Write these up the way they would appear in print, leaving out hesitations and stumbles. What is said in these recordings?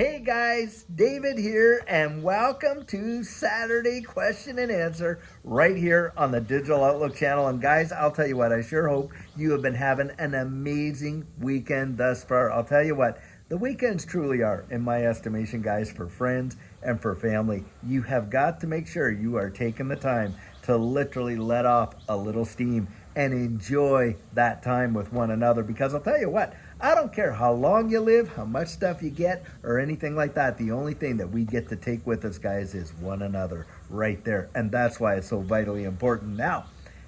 Hey guys, David here, and welcome to Saturday Question and Answer right here on the Digital Outlook channel. And guys, I'll tell you what, I sure hope you have been having an amazing weekend thus far. I'll tell you what, the weekends truly are, in my estimation, guys, for friends and for family. You have got to make sure you are taking the time to literally let off a little steam and enjoy that time with one another, because I'll tell you what, I don't care how long you live, how much stuff you get, or anything like that. The only thing that we get to take with us, guys, is one another right there. And that's why it's so vitally important. Now,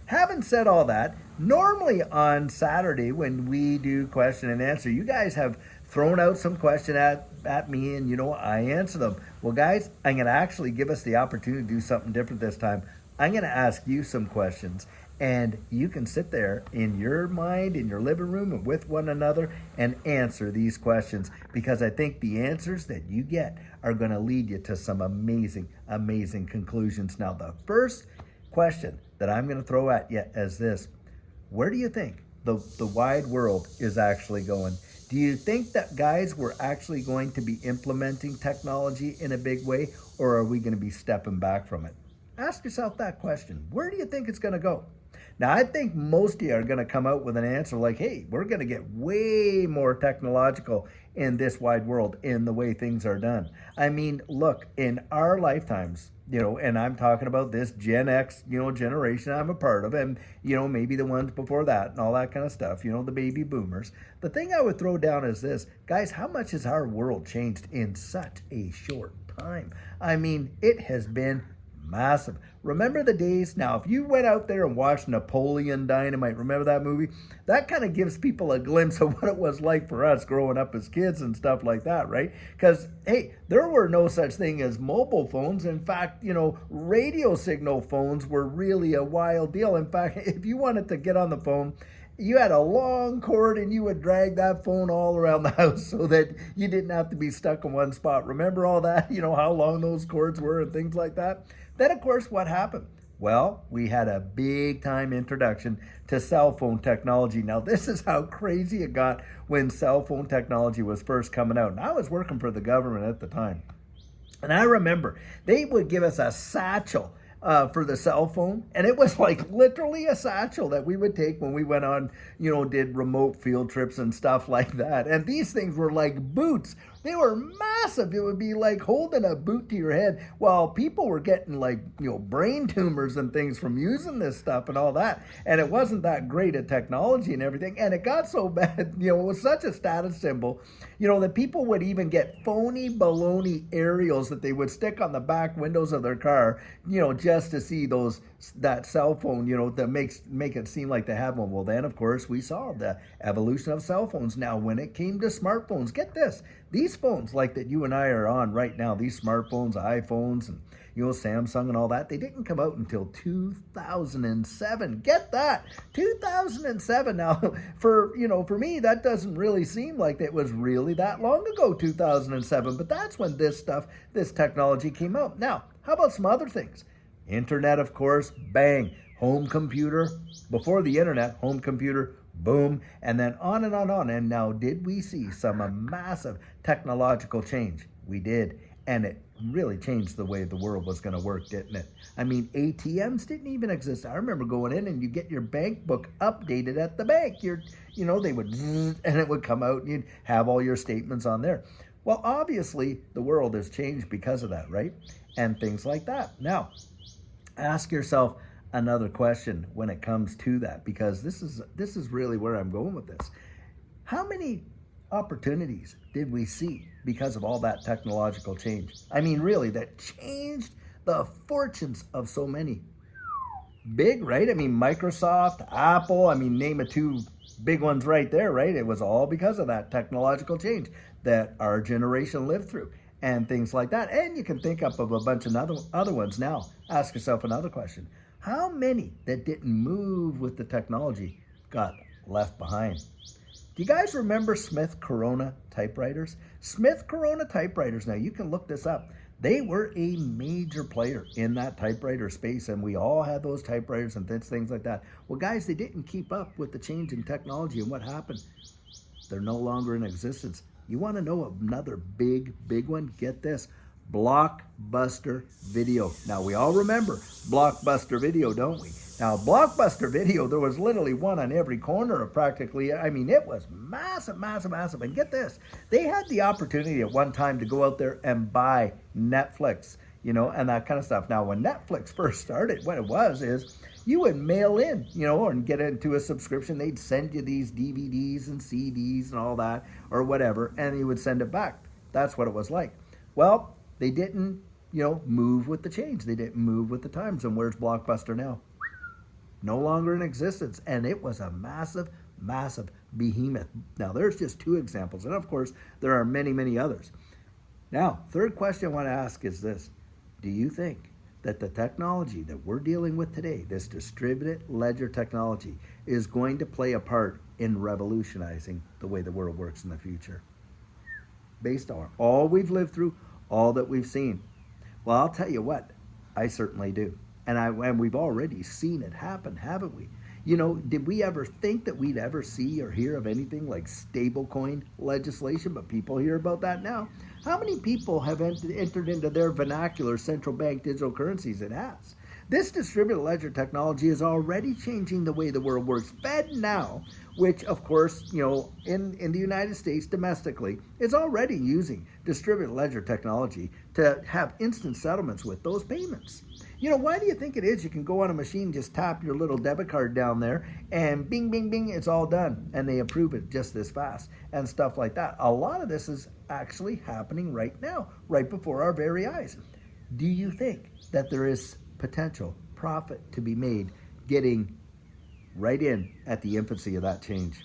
having said all that, normally on Saturday when we do question and answer, you guys have thrown out some question at me, and I answer them. Well, guys, I'm going to actually give us the opportunity to do something different this time. I'm going to ask you some questions, and you can sit there in your mind, in your living room, and with one another and answer these questions, because I think the answers that you get are going to lead you to some amazing, amazing conclusions. Now, the first question that I'm going to throw at you is this: where do you think the wide world is actually going? Do you think that, guys, we're actually going to be implementing technology in a big way, or are we going to be stepping back from it? Ask yourself that question. Where do you think it's going to go? Now, I think most of you are going to come out with an answer like, hey, we're going to get way more technological in this wide world in the way things are done. I mean, look, in our lifetimes, and I'm talking about this Gen X, generation I'm a part of, and, maybe the ones before that and all that kind of stuff, the baby boomers. The thing I would throw down is this: guys, how much has our world changed in such a short time? I mean, it has been massive. Remember the days? Now, if you went out there and watched Napoleon Dynamite, remember that movie? That kind of gives people a glimpse of what it was like for us growing up as kids and stuff like that, right? Because, hey, there were no such thing as mobile phones. In fact, radio signal phones were really a wild deal. In fact, if you wanted to get on the phone, you had a long cord and you would drag that phone all around the house so that you didn't have to be stuck in one spot. Remember all that? How long those cords were and things like that? Then, of course, what happened? Well, we had a big time introduction to cell phone technology. Now, this is how crazy it got when cell phone technology was first coming out. And I was working for the government at the time. And I remember they would give us a satchel for the cell phone, and it was like literally a satchel that we would take when we went on, did remote field trips and stuff like that. And these things were like boots. They were massive. It would be like holding a boot to your head, while people were getting like, brain tumors and things from using this stuff and all that. And it wasn't that great a technology and everything. And it got so bad, it was such a status symbol, that people would even get phony baloney aerials that they would stick on the back windows of their car, just to see that cell phone, that make it seem like they have one. Well, then, of course, we saw the evolution of cell phones. Now, when it came to smartphones, get this: these phones like that you and I are on right now, these smartphones, iPhones, and Samsung and all that, they didn't come out until 2007. Get that, 2007. Now, for me, that doesn't really seem like it was really that long ago, 2007. But that's when this technology came out. Now, how about some other things? Internet, of course, bang. Home computer, before the internet, home computer, boom, and then on and on and on. And now, did we see some massive technological change? We did, and it really changed the way the world was going to work, didn't it? I mean, ATMs didn't even exist. I remember going in and you get your bank book updated at the bank. They would zzz, and it would come out and you'd have all your statements on there. Well, obviously, the world has changed because of that, right? And things like that. Now, ask yourself another question when it comes to that, because this is really where I'm going with this. How many opportunities did we see because of all that technological change? I mean, really, that changed the fortunes of so many. Big, right? I mean, Microsoft, Apple, I mean, name it, two big ones right there, right? It was all because of that technological change that our generation lived through and things like that. And you can think up of a bunch of other ones. Now, ask yourself another question. How many that didn't move with the technology got left behind? Do you guys remember Smith Corona typewriters? Smith Corona typewriters, now you can look this up. They were a major player in that typewriter space, and we all had those typewriters and things like that. Well, guys, they didn't keep up with the change in technology, and what happened? They're no longer in existence. You want to know another big one? Get this. Blockbuster Video. Now, we all remember Blockbuster Video, don't we? Now, Blockbuster Video, there was literally one on every corner of practically, I mean, it was massive. And get this, they had the opportunity at one time to go out there and buy Netflix, and that kind of stuff. Now, when Netflix first started, what it was is you would mail in, and get into a subscription. They'd send you these DVDs and CDs and all that or whatever, and you would send it back. That's what it was like. Well, they didn't, move with the change. They didn't move with the times. And where's Blockbuster now? No longer in existence. And it was a massive behemoth. Now, there's just two examples. And of course, there are many others. Now, third question I want to ask is this. Do you think that the technology that we're dealing with today, this distributed ledger technology, is going to play a part in revolutionizing the way the world works in the future? Based on all we've lived through, all that we've seen. Well, I'll tell you what, I certainly do. And we've already seen it happen, haven't we? Did we ever think that we'd ever see or hear of anything like stablecoin legislation? But people hear about that now. How many people have entered into their vernacular central bank digital currencies? It has. This distributed ledger technology is already changing the way the world works. FedNow, which of course, in the United States domestically, is already using distributed ledger technology to have instant settlements with those payments. Why do you think it is? You can go on a machine, just tap your little debit card down there, and bing, bing, bing, it's all done. And they approve it just this fast and stuff like that. A lot of this is actually happening right now, right before our very eyes. Do you think that there is potential profit to be made getting right in at the infancy of that change?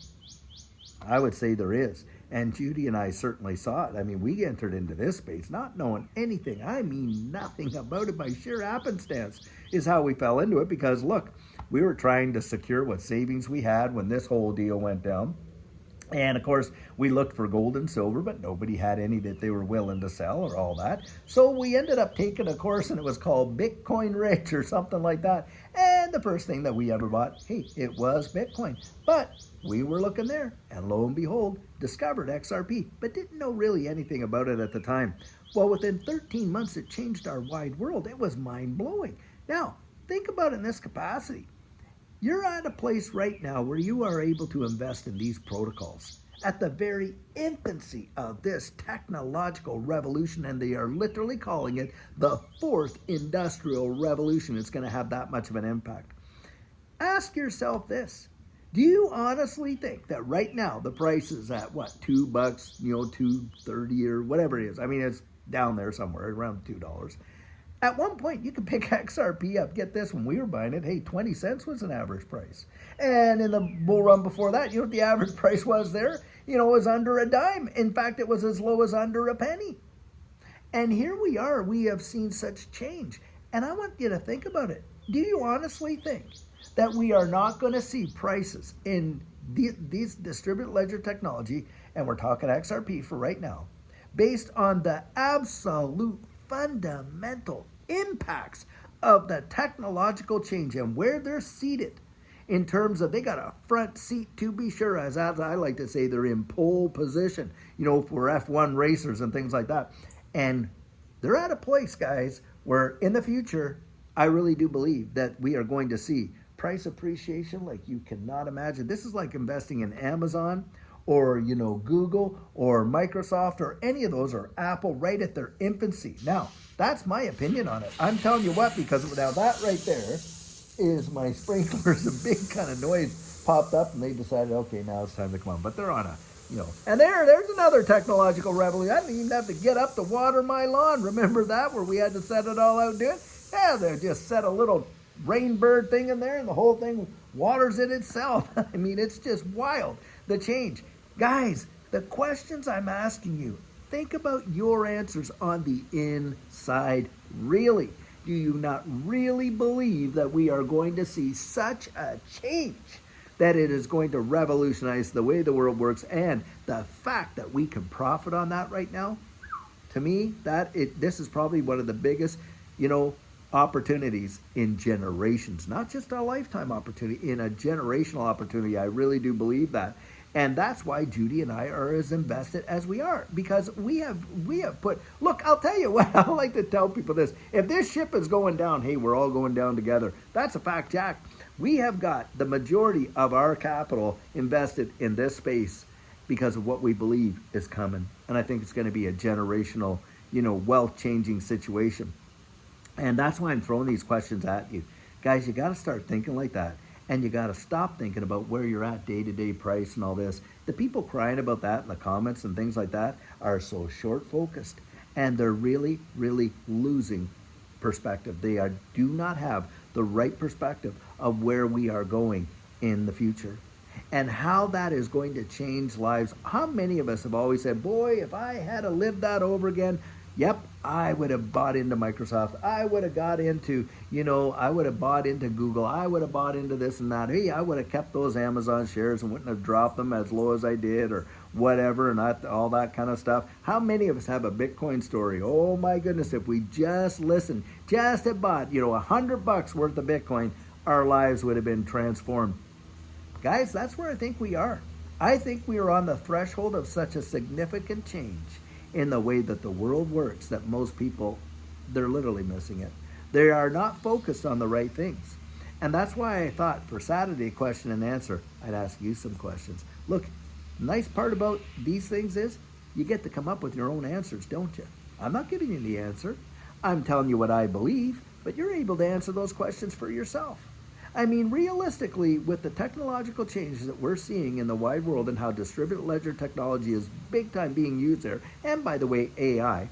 I would say there is. And Judy and I certainly saw it. I mean, we entered into this space not knowing anything. I mean, nothing about it. By sheer happenstance is how we fell into it, because look, we were trying to secure what savings we had when this whole deal went down. And of course, we looked for gold and silver, but nobody had any that they were willing to sell or all that. So we ended up taking a course, and it was called Bitcoin Rich or something like that. And the first thing that we ever bought, hey, it was Bitcoin. But we were looking there, and lo and behold, discovered XRP, but didn't know really anything about it at the time. Well, within 13 months, it changed our wide world. It was mind-blowing. Now, think about it in this capacity. You're at a place right now where you are able to invest in these protocols at the very infancy of this technological revolution, and they are literally calling it the fourth industrial revolution. It's going to have that much of an impact. Ask yourself this. Do you honestly think that right now the price is at what, $2, $2.30 or whatever it is? I mean, it's down there somewhere around $2. At one point, you could pick XRP up. Get this, when we were buying it, hey, 20 cents was an average price. And in the bull run before that, you know what the average price was there? It was under a dime. In fact, it was as low as under a penny. And here we are. We have seen such change. And I want you to think about it. Do you honestly think that we are not going to see prices in these distributed ledger technology, and we're talking XRP for right now, based on the absolute fundamental impacts of the technological change and where they're seated in terms of, they got a front seat to be sure, as I like to say, they're in pole position, for F1 racers and things like that. And they're at a place, guys, where in the future, I really do believe that we are going to see price appreciation like you cannot imagine. This is like investing in Amazon or, Google or Microsoft or any of those, or Apple, right at their infancy. Now, that's my opinion on it. I'm telling you what, because now that right there is my sprinklers. A big kind of noise popped up, and they decided, okay, now it's time to come on. But they're on a, and there's another technological revolution. I didn't even have to get up to water my lawn. Remember that, where we had to set it all out and do it? Yeah, they just set a little rainbird thing in there, and the whole thing waters it itself. I mean, it's just wild, the change. Guys, the questions I'm asking you, think about your answers on the inside. Really, do you not really believe that we are going to see such a change that it is going to revolutionize the way the world works, and the fact that we can profit on that right now? To me, this is probably one of the biggest, opportunities in generations, not just a lifetime opportunity, in a generational opportunity. I really do believe that. And that's why Judy and I are as invested as we are, because we have put, look, I'll tell you what, I like to tell people this. If this ship is going down, hey, we're all going down together. That's a fact, Jack. We have got the majority of our capital invested in this space because of what we believe is coming. And I think it's going to be a generational, wealth changing situation. And that's why I'm throwing these questions at you. Guys, you got to start thinking like that. And you got to stop thinking about where you're at day-to-day price and all this. The people crying about that in the comments and things like that are so short-focused. And they're really, really losing perspective. They do not have the right perspective of where we are going in the future and how that is going to change lives. How many of us have always said, boy, if I had to live that over again, yep, I would have bought into Microsoft. I would have got into, I would have bought into Google. I would have bought into this and that. Hey, I would have kept those Amazon shares and wouldn't have dropped them as low as I did or whatever and all that kind of stuff. How many of us have a Bitcoin story? Oh my goodness, if we just listened, just had bought, $100 worth of Bitcoin, our lives would have been transformed. Guys, that's where I think we are. I think we are on the threshold of such a significant change in the way that the world works that most people, they're literally missing it. They are not focused on the right things. And that's why I thought for Saturday question and answer, I'd ask you some questions. Look, the nice part about these things is you get to come up with your own answers, don't you? I'm not giving you the answer. I'm telling you what I believe, but you're able to answer those questions for yourself. I mean, realistically, with the technological changes that we're seeing in the wide world and how distributed ledger technology is big time being used there, and by the way, AI,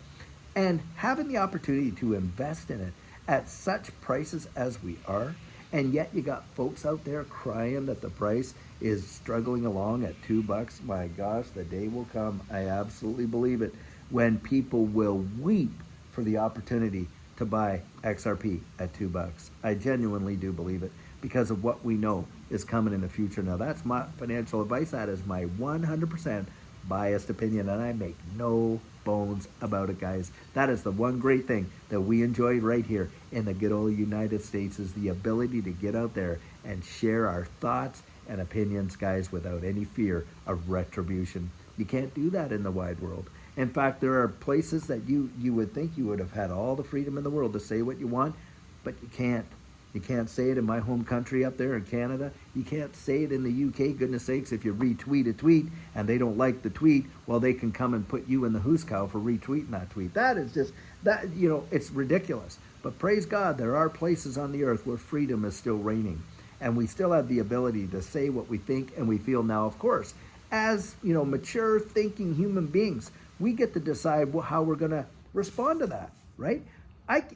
and having the opportunity to invest in it at such prices as we are, and yet you got folks out there crying that the price is struggling along at $2. My gosh, the day will come, I absolutely believe it, when people will weep for the opportunity to buy XRP at $2. I genuinely do believe it, because of what we know is coming in the future. Now, that's my financial advice. That is my 100% biased opinion, and I make no bones about it, guys. That is the one great thing that we enjoy right here in the good old United States, is the ability to get out there and share our thoughts and opinions, guys, without any fear of retribution. You can't do that in the wide world. In fact, there are places that you would think you would have had all the freedom in the world to say what you want, but you can't. You can't say it in my home country up there in Canada. You can't say it in the UK. Goodness sakes, if you retweet a tweet and they don't like the tweet, well, they can come and put you in the hoos cow for retweeting that tweet. That is just, it's ridiculous. But praise God, there are places on the earth where freedom is still reigning. And we still have the ability to say what we think and we feel. Now, of course, as, mature thinking human beings, we get to decide how we're going to respond to that, right?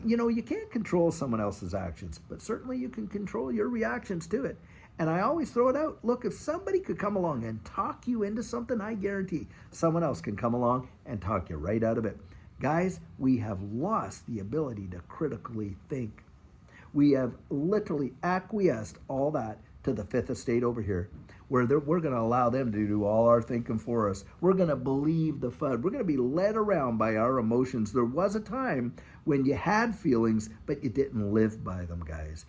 You can't control someone else's actions, but certainly you can control your reactions to it. And I always throw it out. Look, if somebody could come along and talk you into something, I guarantee someone else can come along and talk you right out of it. Guys, we have lost the ability to critically think. We have literally acquiesced all that to the fifth estate over here, where we're going to allow them to do all our thinking for us. We're going to believe the FUD. We're going to be led around by our emotions. There was a time when you had feelings, but you didn't live by them, guys.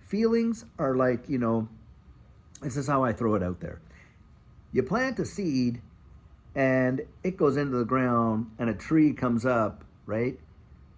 Feelings are like, this is how I throw it out there. You plant a seed and it goes into the ground and a tree comes up, right?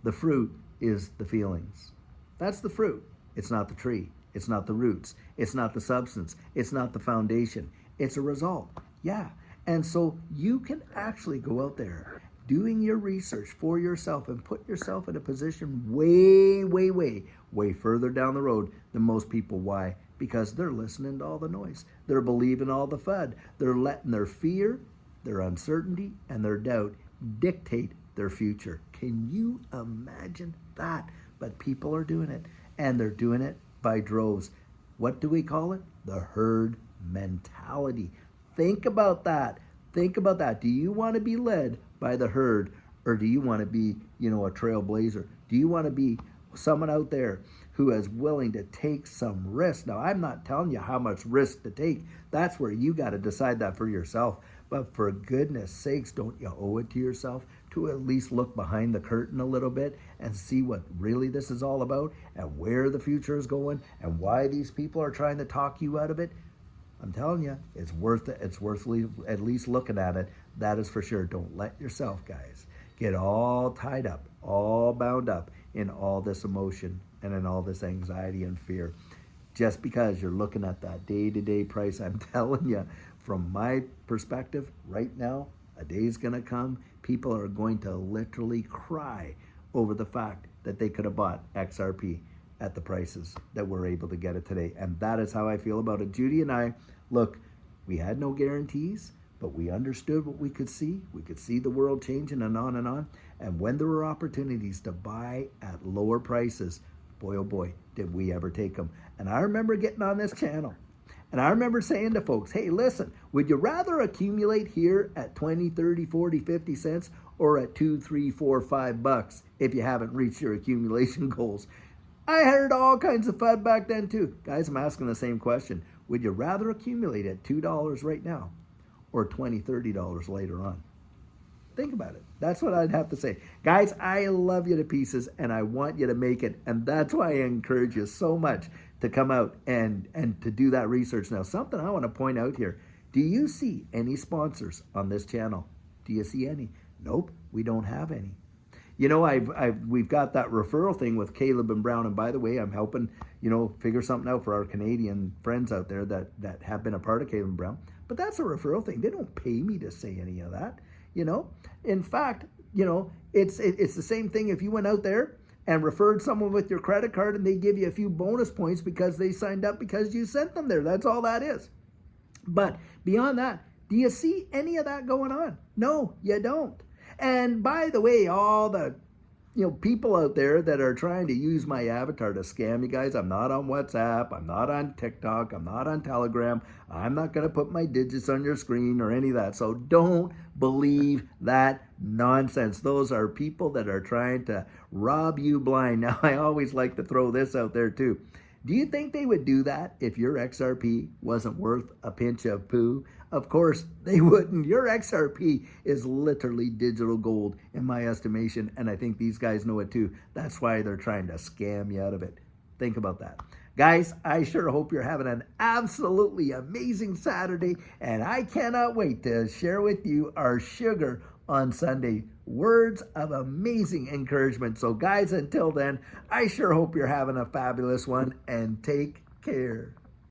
The fruit is the feelings. That's the fruit. It's not the tree. It's not the roots. It's not the substance. It's not the foundation. It's a result. Yeah. And so you can actually go out there doing your research for yourself and put yourself in a position way further down the road than most people. Why? Because they're listening to all the noise. They're believing all the FUD. They're letting their fear, their uncertainty, and their doubt dictate their future. Can you imagine that? But people are doing it, and they're doing it by droves. What do we call it? The herd mentality. Think about that. Think about that. Do you want to be led by the herd, or do you want to be, a trailblazer? Do you want to be someone out there who is willing to take some risk? Now, I'm not telling you how much risk to take. That's where you got to decide that for yourself. But for goodness sakes, don't you owe it to yourself to at least look behind the curtain a little bit and see what really this is all about and where the future is going and why these people are trying to talk you out of it? I'm telling you, it's worth it. It's worth at least looking at it. That is for sure. Don't let yourself, guys, get all tied up, all bound up in all this emotion and in all this anxiety and fear. Just because you're looking at that day-to-day price, I'm telling you, from my perspective right now, a day's going to come, people are going to literally cry over the fact that they could have bought XRP at the prices that we're able to get it today. And that is how I feel about it. Judy and I, look, we had no guarantees, but we understood what we could see. We could see the world changing and on and on. And when there were opportunities to buy at lower prices, boy, oh boy, did we ever take them. And I remember getting on this channel, and I remember saying to folks, hey, listen, would you rather accumulate here at 20, 30, 40, 50 cents or at 2, 3, 4, 5 bucks if you haven't reached your accumulation goals? I heard all kinds of FUD back then too. Guys, I'm asking the same question. Would you rather accumulate at $2 right now or $20, $30 later on? Think about it. That's what I'd have to say. Guys, I love you to pieces and I want you to make it. And that's why I encourage you so much to come out and to do that research. Now, something I want to point out here. Do you see any sponsors on this channel? Do you see any? Nope, we don't have any. You know, we've got that referral thing with Caleb and Brown. And by the way, I'm helping, figure something out for our Canadian friends out there that have been a part of Caleb and Brown. But that's a referral thing. They don't pay me to say any of that. In fact, it's the same thing if you went out there and referred someone with your credit card and they give you a few bonus points because they signed up because you sent them there. That's all that is. But beyond that, do you see any of that going on? No, you don't. And by the way, all the people out there that are trying to use my avatar to scam you guys, I'm not on WhatsApp, I'm not on TikTok, I'm not on Telegram, I'm not going to put my digits on your screen or any of that. So don't believe that nonsense. Those are people that are trying to rob you blind. Now, I always like to throw this out there too. Do you think they would do that if your XRP wasn't worth a pinch of poo? Of course, they wouldn't. Your XRP is literally digital gold in my estimation, and I think these guys know it too. That's why they're trying to scam you out of it. Think about that. Guys, I sure hope you're having an absolutely amazing Saturday, and I cannot wait to share with you our sugar on Sunday. Words of amazing encouragement. So guys, until then, I sure hope you're having a fabulous one, and take care.